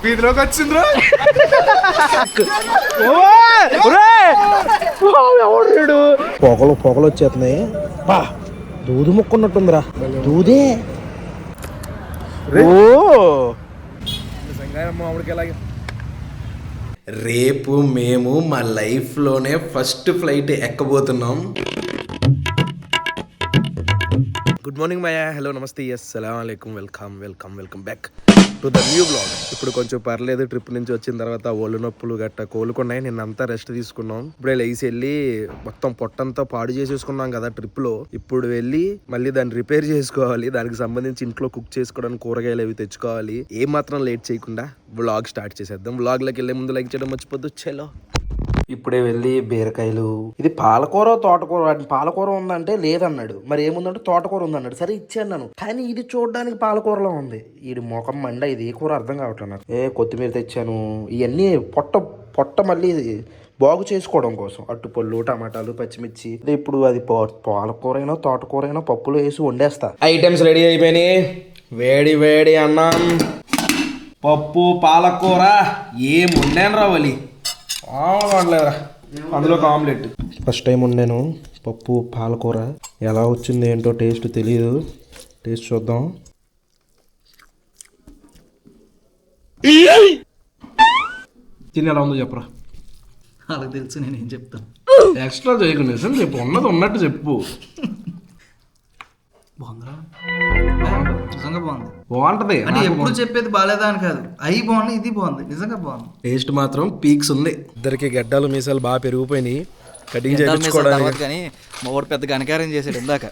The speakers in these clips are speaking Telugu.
వీధిలోకి వచ్చిండ్రు. పొగలు పొగలు వచ్చేస్తున్నాయి. బా దూది మొక్కున్నట్టుందిరా. దూదే. రేపు మేము మా లైఫ్లోనే ఫస్ట్ ఫ్లైట్ ఎక్కబోతున్నాం. Good morning Maya. హలో నమస్తే. అస్సలాముఅలైకుం. Welcome back to the new blog. ఇప్పుడు కొంచెం పర్లేదు. ట్రిప్ నుంచి వచ్చిన తర్వాత ఒళ్ళు నొప్పులు గట్ట కోలుకున్నాయి. నిన్నంతా రెస్ట్ తీసుకున్నాం. ఇప్పుడే లేచి వెళ్ళి మొత్తం పొట్టంతా పాడు చేసేసుకున్నాం కదా ట్రిప్ లో. ఇప్పుడు వెళ్ళి మళ్ళీ దాన్ని రిపేర్ చేసుకోవాలి. దానికి సంబంధించి ఇంట్లో కుక్ చేసుకోవడానికి కూరగాయలు అవి తెచ్చుకోవాలి. ఏం మాత్రం లేట్ చేయకుండా బ్లాగ్ స్టార్ట్ చేసేద్దాం. బ్లాగ్ లోకి వెళ్ళే ముందు లైక్ చేయడం మర్చిపోద్దు. చలో. ఇప్పుడే వెళ్ళి బీరకాయలు, ఇది పాలకూర తోటకూర, పాలకూర ఉందంటే లేదన్నాడు. మరి ఏముందంటే తోటకూర ఉందన్నాడు. సరే ఇచ్చాను. కానీ ఇది చూడడానికి పాలకూరలో ఉంది. ఇది మొఖం మండ. ఇది ఏ కూర అర్థం కావట్లేదు నాకు. కొత్తిమీర తెచ్చాను. ఇవన్నీ పొట్ట మళ్ళీ బాగు చేసుకోవడం కోసం అట్టుపళ్ళు, టమాటాలు, పచ్చిమిర్చి. ఇప్పుడు అది పాలకూర అయినా తోటకూర అయినా పప్పులో వేసి వండేస్తా. ఐటమ్స్ రెడీ అయిపోయినాయి. వేడి వేడి అన్నం, పప్పు, పాలకూర. ఏం వండాను రావాలి. అందులో ఆమ్లెట్. ఫస్ట్ టైం వండాను పప్పు పాలకూర. ఎలా వచ్చింది ఏంటో టేస్ట్ తెలియదు. టేస్ట్ చూద్దాం. తిని ఎలా ఉందో చెప్పరా. వాళ్ళకి తెలుసు, నేనేం చెప్తాను. ఎక్స్ట్రా చేయకు, నిజం చెప్పు. ఉన్నది ఉన్నట్టు చెప్పు. బాగుందిరా, నిజంగా బాగుంది. బాగుంటది అంటే ఎప్పుడు చెప్పేది బాగాలేదా అని కాదు. అవి బాగుంది, ఇది బాగుంది, నిజంగా బాగుంది. టేస్ట్ మాత్రం పీక్స్ ఉంది. ఇద్దరికి గడ్డలు మీసాలు బాగా పెరిగిపోయినాయి. కటింగ్ చేయించుకోవడానికి. కానీ మా వాడు పెద్ద ఘనకార్యం చేశాడు ఇందాక.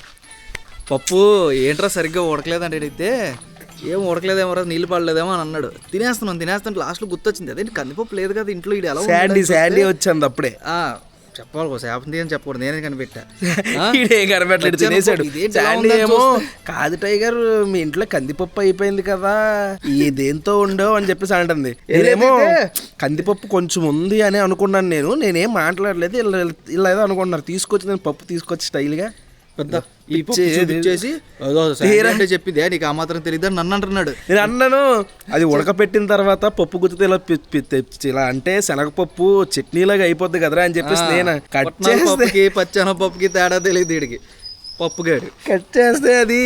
పప్పు ఏంట్రా సరిగ్గా ఉడకలేదంటే అడిగితే ఏం ఉడకలేదేమో, నీళ్ళు పడలేదేమో అని అన్నాడు. తినేస్తాను లాస్ట్లో గుర్తొచ్చింది. అదే కందిపప్పు లేదు కదా ఇంట్లో. ఇది ఎలా శాండీ వచ్చింది అప్పుడే. చెప్పాలి శాపంతి అని చెప్పకూడదు, నేనే కనిపెట్టా. కనిపెట్టలేదు, తినేసాడు. ఏమో కాదు టైగర్, మీ ఇంట్లో కందిపప్పు అయిపోయింది కదా, ఈ దేంతో ఉండవు అని చెప్పేసి అంటుంది. ఏదేమో కందిపప్పు కొంచెం ఉంది అని అనుకున్నాను. నేనేం మాట్లాడలేదు. ఇలా ఏదో అనుకుంటున్నారు. తీసుకొచ్చి నేను పప్పు తీసుకొచ్చి స్టైల్గా పెద్ద ఇచ్చేసి చెప్పిందే నీకు ఆ మాత్రం తెలియదు నన్ను అంటున్నాడు. నేను అన్నాను అది ఉడకపెట్టిన తర్వాత పప్పు గుర్తితే ఇలా అంటే శనగపప్పు చట్నీలాగా అయిపోద్ది కదరా అని చెప్పేసి నేను కట్ చేసి పచ్చెనగపప్పుకి తేడా తెలియదు వీడికి. పప్పుగాడు కట్ చేస్తే అది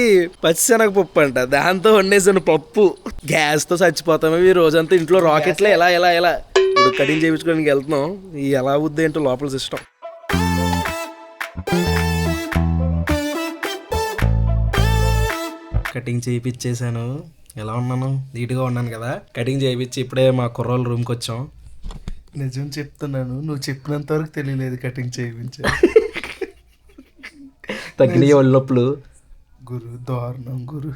పచ్చిశనగపప్పు అంట. దాంతో వండేసాను పప్పు. గ్యాస్తో చచ్చిపోతాము ఈ రోజంతా. ఇంట్లో రాకెట్లే ఎలా ఇప్పుడు కటింగ్ చేయించుకోవడానికి వెళ్తున్నాం. ఈ ఎలా అవుద్ది ఏంటో లోపల సిస్టమ్. కటింగ్ చేయించేసాను. ఎలా ఉన్నాను? నీట్గా ఉన్నాను కదా. కటింగ్ చేయించి ఇప్పుడే మా కుర్రోళ్ళ రూమ్కి వచ్చాం. నిజం చెప్తున్నాను, నువ్వు చెప్పినంత వరకు తెలియలేదు కటింగ్ చేయించా. తగ్గినాయి ఒళ్ళొప్పులు గురు, దారుణం గురు.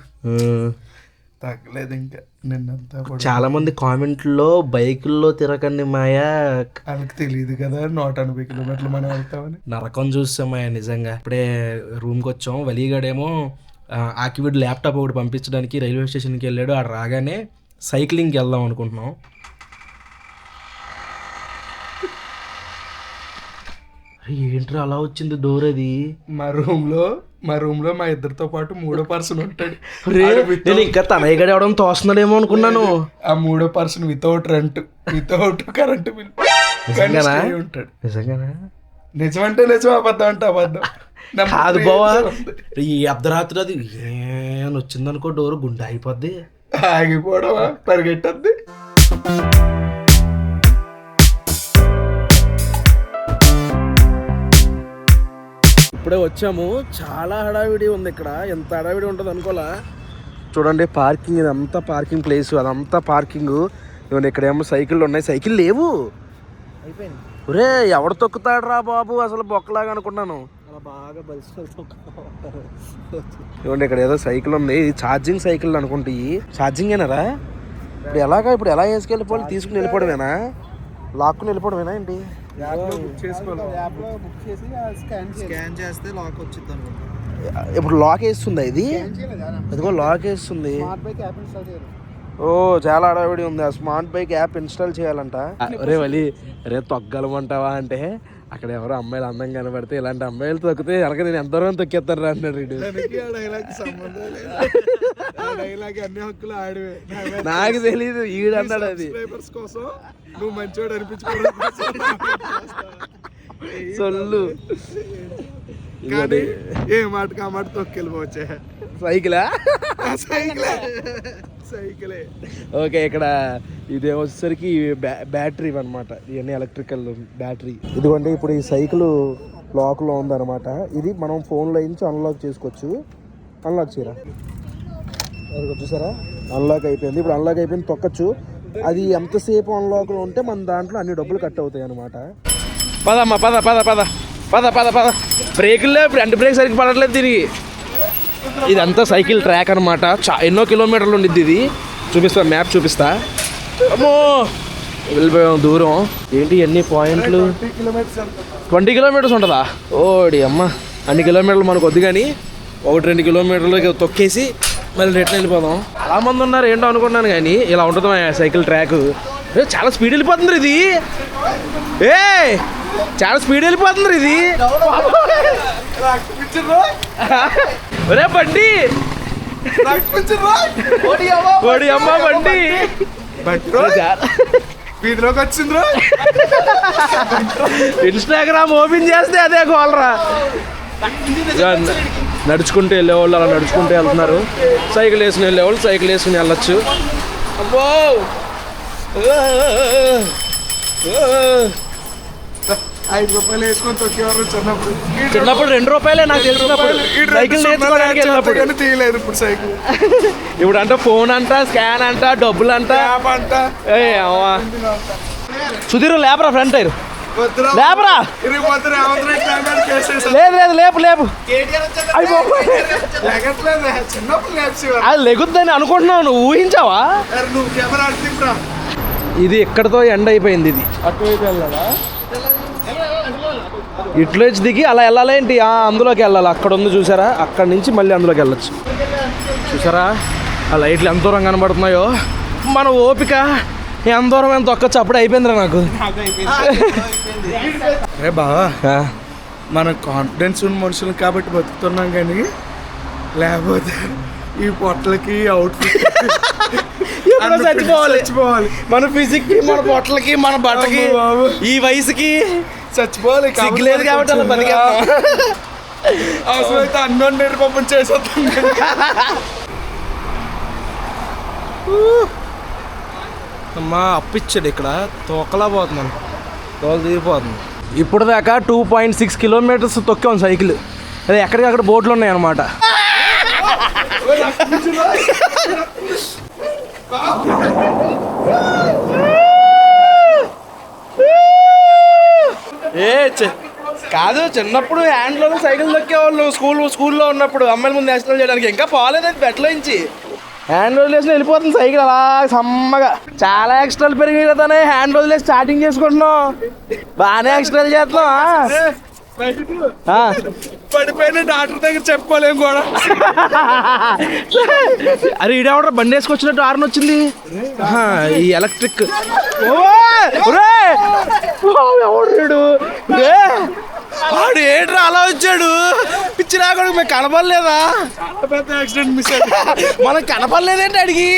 తగ్గలేదు ఇంకా నిన్నంతా. చాలా మంది కామెంట్లో బైకుల్లో తిరగండి మాయా, వాళ్ళకి తెలియదు కదా 180 కిలోమీటర్లు మనం వెళ్తామని. నరకం చూస్తాం మాయా నిజంగా. ఇప్పుడే రూమ్కి వచ్చాం. వలీగాడేమో ఆకివీడు ల్యాప్టాప్ ఒకటి పంపించడానికి రైల్వే స్టేషన్కి వెళ్ళాడు. ఆడ రాగానే సైక్లింగ్కి వెళ్దాం అనుకుంటున్నాం. ఏంట్రా అలా వచ్చింది డోర్? అది మా రూమ్ లో మా ఇద్దరితో పాటు 3వ పర్సన్ ఉంటాడు. నేను ఇంకా తనయ్యగడ ఎవడం తోస్తున్నాడేమో అనుకున్నాను. ఆ 3వ పర్సన్ వితౌట్ కరెంట్ బిల్ ఉంటాడు. నిజంగానా? నిజమంటే నిజం, అబద్ధం అంటే అబద్ధం. కాదు బావా, ఈ అర్ధరాత్రి అది అని వచ్చిందనుకో డోర్ గుండె అయిపోద్ది. ఆగిపోవడమా, పరిగెట్టద్ది. ఇప్పుడే వచ్చాము. చాలా హడావిడి ఉంది ఇక్కడ. ఎంత హడావిడి ఉంటుంది అనుకోలా. చూడండి పార్కింగ్, ఇదంతా పార్కింగ్ ప్లేస్, అదంతా పార్కింగ్. ఇవన్నీ ఇక్కడేమో సైకిళ్ళు ఉన్నాయి. సైకిల్ లేవు. ఒరే ఎవడు తొక్కుతాడు రా బాబు, అసలు బొక్కలాగా అనుకున్నాను. ఇవ్వండి ఇక్కడ ఏదో సైకిల్ ఉంది. ఛార్జింగ్ సైకిల్ అనుకుంటే. ఛార్జింగ్ ఏనారా? ఇప్పుడు ఎలా వేసుకెళ్ళిపోవాలి? తీసుకుని వెళ్ళిపోవడమేనా? లాక్కుని వెళ్ళిపోవడమేనా ఏంటి? ఇప్పుడు లాక్ వేస్తుందా ఇది? ఇదిగో లాక్ వేస్తుంది. ఓ చాలా హడావిడి ఉంది. ఆ స్మార్ట్ బైక్ యాప్ ఇన్స్టాల్ చేయాలంట. అరే వలి, రే తొగ్గలమంటావా అంటే అక్కడ ఎవరో అమ్మాయిలు అందంగా కనబడితే ఇలాంటి అమ్మాయిలు తొక్కితే వెనక నేను ఎంత దూరం తొక్కేస్తాను రా అన్నాడు వీడు. నాకు తెలీదు ఈడు అన్నాడు అది. నువ్వు మంచివాడు అనిపించుకోవడం సొల్లు కానీ ఏ మాటకి ఆ మాట తొక్కెళ్ళిపోవచ్చే. సైకిలా సైకిలే. ఓకే, ఇక్కడ ఇది వచ్చేసరికి బ్యాటరీ అనమాట. ఇవన్నీ ఎలక్ట్రికల్ బ్యాటరీ. ఇదిగోండి ఇప్పుడు ఈ సైకిల్ లాక్లో ఉందన్నమాట. ఇది మనం ఫోన్లో నుంచి అన్లాక్ చేసుకోవచ్చు. అన్లాక్ చేయరా, అది చూసారా అన్లాక్ అయిపోయింది. ఇప్పుడు అన్లాక్ అయిపోయింది, తొక్కచ్చు. అది ఎంతసేపు అన్లాక్లో ఉంటే మన దాంట్లో అన్ని డబ్బులు కట్ అవుతాయి అనమాట. పదమ్మా పద పద పద పద పద పద. బ్రేకుల్లో ఫ్రంట్ బ్రేక్ సరిగ్గా పడట్లేదు తిరిగి. ఇదంతా సైకిల్ ట్రాక్ అనమాట. ఎన్నో కిలోమీటర్లు ఉండిద్ది ఇది. చూపిస్తా, మ్యాప్ చూపిస్తా. అమ్మో వెళ్ళిపోయాం దూరం. ఏంటి ఎన్ని పాయింట్లు? 20 కిలోమీటర్స్ ఉంటుందా? ఓడి అమ్మ, అన్ని కిలోమీటర్లు మనకు వద్దు కానీ 1-2 కిలోమీటర్లు తొక్కేసి మళ్ళీ రిటర్న్ వెళ్ళిపోదాం. చాలా మంది ఉన్నారు ఏంటో అనుకున్నాను కానీ ఇలా ఉంటుంది సైకిల్ ట్రాక్. చాలా స్పీడ్ వెళ్ళిపోతుంది ఇది. చాలా స్పీడ్ వెళ్ళిపోతుంది ఇది. ఒరే బండి, ఓడి అమ్మ బండి వీధిలోకి వచ్చింది. ఇన్స్టాగ్రామ్ ఓపెన్ చేస్తే అదే గోలరా. నడుచుకుంటూ వెళ్ళేవాళ్ళు అలా నడుచుకుంటూ వెళ్తున్నారు. సైకిల్ వేసుకుని వెళ్ళేవాళ్ళు సైకిల్ వేసుకుని వెళ్ళొచ్చు. అబ్బో 5 రూపాయలు వేసుకొని తొక్కేవారు చిన్నప్పుడు. చిన్నప్పుడు 2 రూపాయలే నాకు తెలిసినప్పుడు సైకిల్ నేర్చుకోవడానికి వెళ్ళినప్పుడు. తీయలేదు ఇప్పుడు సైకిల్. ఇప్పుడు అంటే ఫోన్ అంట, స్కాన్ అంట, డబ్బులు అంట. సుధీర్ లేపరా ఫ్రంట్ టైర్, లేపరా. లేదు లేదు లేపు లేపు. అది లెగుద్దని అనుకుంటున్నావు, నువ్వు ఊహించావా? ఇది ఎక్కడితో ఎండ్ అయిపోయింది. ఇది అటువైపు వెళ్ళాలా? ఇట్లా వచ్చి దిగి అలా వెళ్ళాలేంటి? అందులోకి వెళ్ళాలి. అక్కడ ఉంది చూసారా, అక్కడ నుంచి మళ్ళీ అందులోకి వెళ్ళచ్చు. చూసారా ఆ లైట్లు ఎంత దూరం కనబడుతున్నాయో. మన ఓపిక ఎంత దూరం ఎంత తొక్కచ్చు. అప్పుడే అయిపోయిందిరా నాకు. అరే బావా, మన కాన్ఫిడెన్స్ ఉన్న మనుషులు కాబట్టి బతుకుతున్నాం కానీ లేకపోతే ఈ పొట్లకి అవుట్ఫిట్ చచ్చిపోవాలి. మన ఫిజిక్ కి, మన పొట్లకి, మన బట్టకి, ఈ వయసుకి చచ్చిపోవాలి. సిగ్గులేదు కాబట్టి అలా బతికేస్తాం. అవసరమైతే అన్నం నీరు పంపం చేసేస్తాం. అమ్మా అప్పిచ్చాడు ఇక్కడ. తోకలా పోతున్నాను, తోలు దిగిపోతుంది. ఇప్పుడు దాకా 2.6 కిలోమీటర్స్ తొక్కాం సైకిల్. అదే ఎక్కడికక్కడ బోర్డులు ఉన్నాయన్నమాట. కాదు, చిన్నప్పుడు హ్యాండ్లో సైకిల్ తొక్కేవాళ్ళు స్కూల్లో ఉన్నప్పుడు అమ్మాయిల ముందు నేషనల్ చేయడానికి. ఇంకా పోలేదు అది బెట్లో నుంచి. హ్యాండ్ వదిలేసి వెళ్ళిపోతుంది సైకిల్ అలా సమ్మగా. చాలా ఎక్స్ట్రాలు పెరిగాయి కదా, హ్యాండ్ వదిలేసి స్టార్టింగ్ చేసుకుంటున్నాం. బాగానే ఎక్స్ట్రాలు చేస్తున్నాం. పడిపోయిన డాక్టర్ దగ్గర చెప్పుకోలేము కూడా. అరే ఈడెవడ బండి వేసుకొచ్చినట్టు ఆరని వచ్చింది. ఈ ఎలక్ట్రిక్ వాడు ఏంట్రా అలా వచ్చాడు? పిచ్చి రాకూడదు. మేము కనపడలేదా? పెద్ద యాక్సిడెంట్ మిస్ అయ్యింది. మనకు కనపడలేదేంటి అడిగి.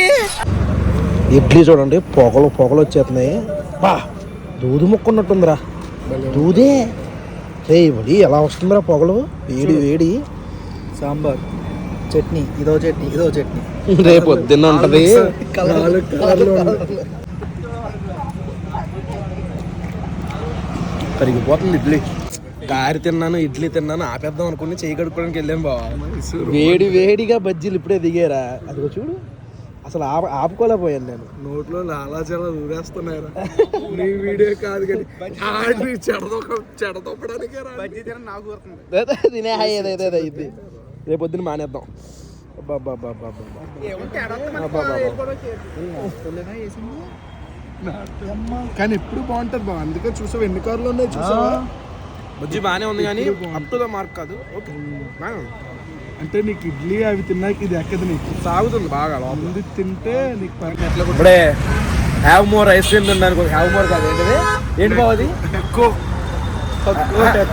ఇడ్లీ చూడండి, పొగలు వచ్చేస్తున్నాయి. బా దూది ముక్కున్నట్టుందిరా. దూదే రే ఇవ్వడి ఎలా వస్తుందిరా పొగలు. వేడి వేడి సాంబార్ చట్నీ, ఇదో చట్నీ, ఇదో చట్నీ. రేపు పొద్దున్న ఉంటది. పరిగిపోతుంది ఇడ్లీ. గారి తిన్నాను, ఇడ్లీ తిన్నాను, ఆపేద్దాం అనుకుని చేయి కడుక్కోవడానికి వెళ్ళాం బావ. వేడి వేడిగా బజ్జీలు ఇప్పుడే దిగారా. అదిగో చూడు, అసలు ఆపుకోలేకపోయాను నేను. నోట్లో లాలాజల ఊరేస్తున్నారా. నీ వీడియో కాదు కానీ చెడదొక్కడానికి తినే ఇది రేపు పొద్దున్న మానేద్దాం. కానీ ఎప్పుడు బాగుంటది బావ. అందుకే చూసావు ఎన్ని కార్లు ఉన్నాయి చూసావా. బజ్జీ బాగానే ఉంది కానీ అప్ టు ద మార్క్ కాదు. ఓకే అంటే నీకు ఇడ్లీ అవి తిన్నాక ఇది ఎక్కదు, నీకు సాగుతుంది బాగా. ముందు తింటే నీకు ఇప్పుడే హ్యావ్ మోర్ ఐస్ క్రీమ్ తిన్నాను. హ్యావ్ మోర్ కాదు ఏంటిది, ఏంటి బావ అది?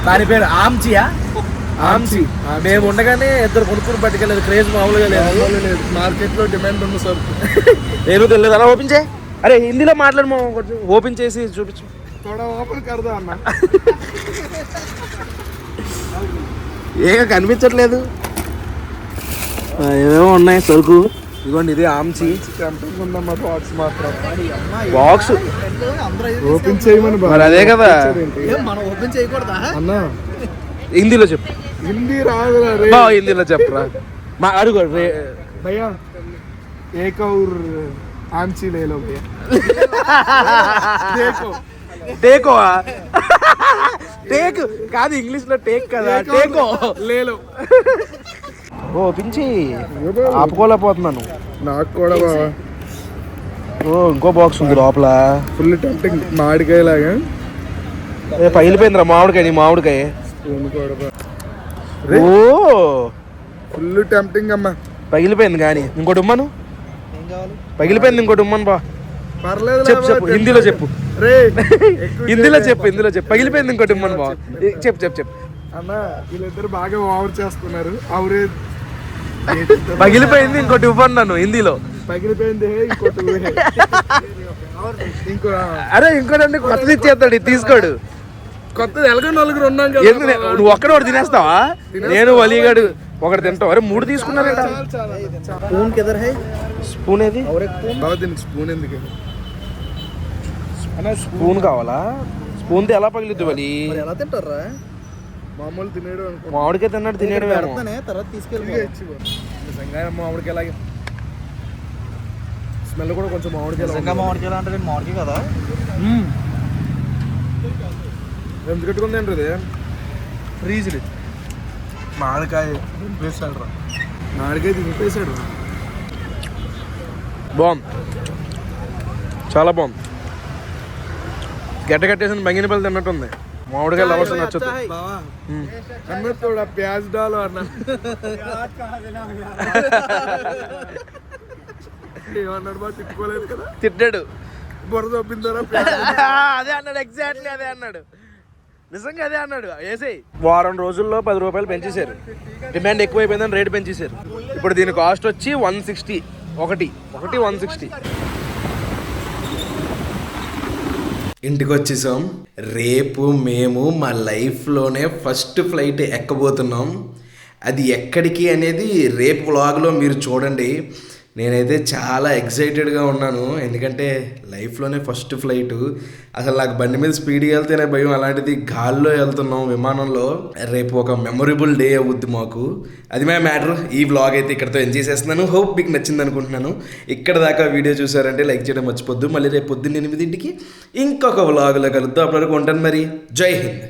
దాని పేరు ఆమ్చియా ఆమ్చి. మేము ఉండగానే ఇద్దరు కొనుక్కుని పట్టుకెళ్ళలేదు. క్రేజ్ మామూలుగా లేదు. మార్కెట్లో డిమాండ్ ఉన్న సరుకు. నేను తెలియదు అలా ఓపెన్ చేయి. అరే హిందీలో మాట్లాడము, కొంచెం ఓపెన్ చేసి చూపించు. తోడా ఓపెన్ కరదా అన్న. ఏం కనిపించట్లేదు. ఏమేమో ఉన్నాయి సరుకు. ఇదిగోండి ఇది ఆమ్చి టెంపింగ్ ఉందమ్మా బాక్స్ మాత్రం. బాక్స్ ఓపెన్ చేయమని మరి అదే కదా. మనం ఓపెన్ చేయకూడదా అన్న. హిందీలో చెప్పు. హిందీ రాదురా రే. హిందీలో చెప్పరా. మా అడుగు రే. భయ్యా एक और आमची ले लो भैया. देखो టేకో టేక్ కాదు, ఇంగ్లీష్ లో టేక్ కదా. టేకో ले लो. ఓ పించి ఆపుకోలేకపోతున్నాను. నాకు కూడా బావా ఓ ఇంకో బాక్స్ ఉంది లోపల. ఫుల్ టెంప్టింగ్ మామిడికాయ లాగా. పగిలిపోయిందిరా మామిడికాయ. నీ మామిడికాయ ఓ ఫుల్ టెంప్టింగ్ అమ్మా. పగిలిపోయింది కానీ ఇంకోటి ఉమ్మను. పగిలిపోయింది ఇంకోటి ఉమ్మను బా. పర్లేదు చెప్పు చెప్పు హిందీలో చెప్పు. రే హిందీలో చెప్పు. పగిలిపోయింది ఇంకోటి ఉమ్మను బా. చెప్పు. అన్న వీళ్ళిద్దరు బాగా ఓవర్ చేస్తున్నారు. అవరే పగిలిపోయింది ఇంకోటి ఇవ్వను నన్ను హిందీలో. పగిలిపోయింది ఇంకోటి ఇంకో అరే ఇంకోటి కొత్తది ఇచ్చేస్తాడు, ఇది తీసుకోడు. కొత్తది ఎలాగో నలుగురు ఉన్నాం కదా. ఎందుకు నువ్వు ఒక్కడే ఒకటి తినేస్తావా? నేను వలీగాడు ఒకటి తింటావు. అరే 3 తీసుకున్నానంట. స్పూన్ కిదర్ హై? స్పూన్ ఏది? బాగా దీనికి స్పూన్ ఎందుకు? స్పూన్ కావాలా? స్పూన్ ఎలా పగిలిద్దు వలి? ఎలా తింటారా? మామూలు తినేడు అనుకో. మామిడికాయ తిన్నాడు తినేడు. తర్వాత తీసుకెళ్ళి నిజంగా మామిడికాయ అలాగే స్మెల్ కూడా కొంచెం మామిడికాయ మామిడికాయ అంటే మామిడికాయ కదా. ఎందుకు కట్టుకుంది ఏంటి ఇది? ఫ్రీజ్డ్ మామిడికాయ దింపేశాడు రా. మామిడికాయ దింపేశాడు రా. బాగుంది, చాలా బాగుంది. గడ్డ కట్టేసిన బంగినపల్లి తిన్నట్టుంది. మామిడికాయ లవర్స్ నచ్చుతుంది. అన్న తోడా ప్యాజ్ డాలో అన్న. ఏమన్నాడు బా? తిట్టుకోలేదు కదా. తిట్టాడు. బుర్ర తప్పిందరా. అదే అన్నాడు, ఎగ్జాక్ట్లీ అదే అన్నాడు. నిజంగా అదే అన్నాడు. వేసేయి. వారం రోజుల్లో 10 రూపాయలు పెంచేశారు. Demand ఎక్కువైపోయిందని rate పెంచేశారు. ఇప్పుడు దీని కాస్ట్ వచ్చి 160. ఒకటి 160. ఇంటికి వచ్చేసాం. రేపు మేము మా లైఫ్లోనే ఫస్ట్ ఫ్లైట్ ఎక్కబోతున్నాం. అది ఎక్కడికి అనేది రేపు వ్లాగ్లో మీరు చూడండి. నేనైతే చాలా ఎక్సైటెడ్గా ఉన్నాను, ఎందుకంటే లైఫ్లోనే ఫస్ట్ ఫ్లైటు. అసలు నాకు బండి మీద స్పీడ్గా వెళ్తేనే భయం, అలాంటిది గాల్లో వెళ్తున్నాం విమానంలో. రేపు ఒక మెమొరబుల్ డే అవుద్ది మాకు. అది మా మ్యాటర్. ఈ వ్లాగ్ అయితే ఇక్కడితో ఎంజాయ్ చేస్తున్నాను. హోప్ మీకు నచ్చింది అనుకుంటున్నాను. ఇక్కడ దాకా వీడియో చూసారంటే లైక్ చేయడం మర్చిపోద్దు. మళ్ళీ రేపు పొద్దున్న 8ంటికి ఇంకొక వ్లాగ్లో కలుద్దాం. అప్పటివరకు ఉంటాను మరి. జై హింద్.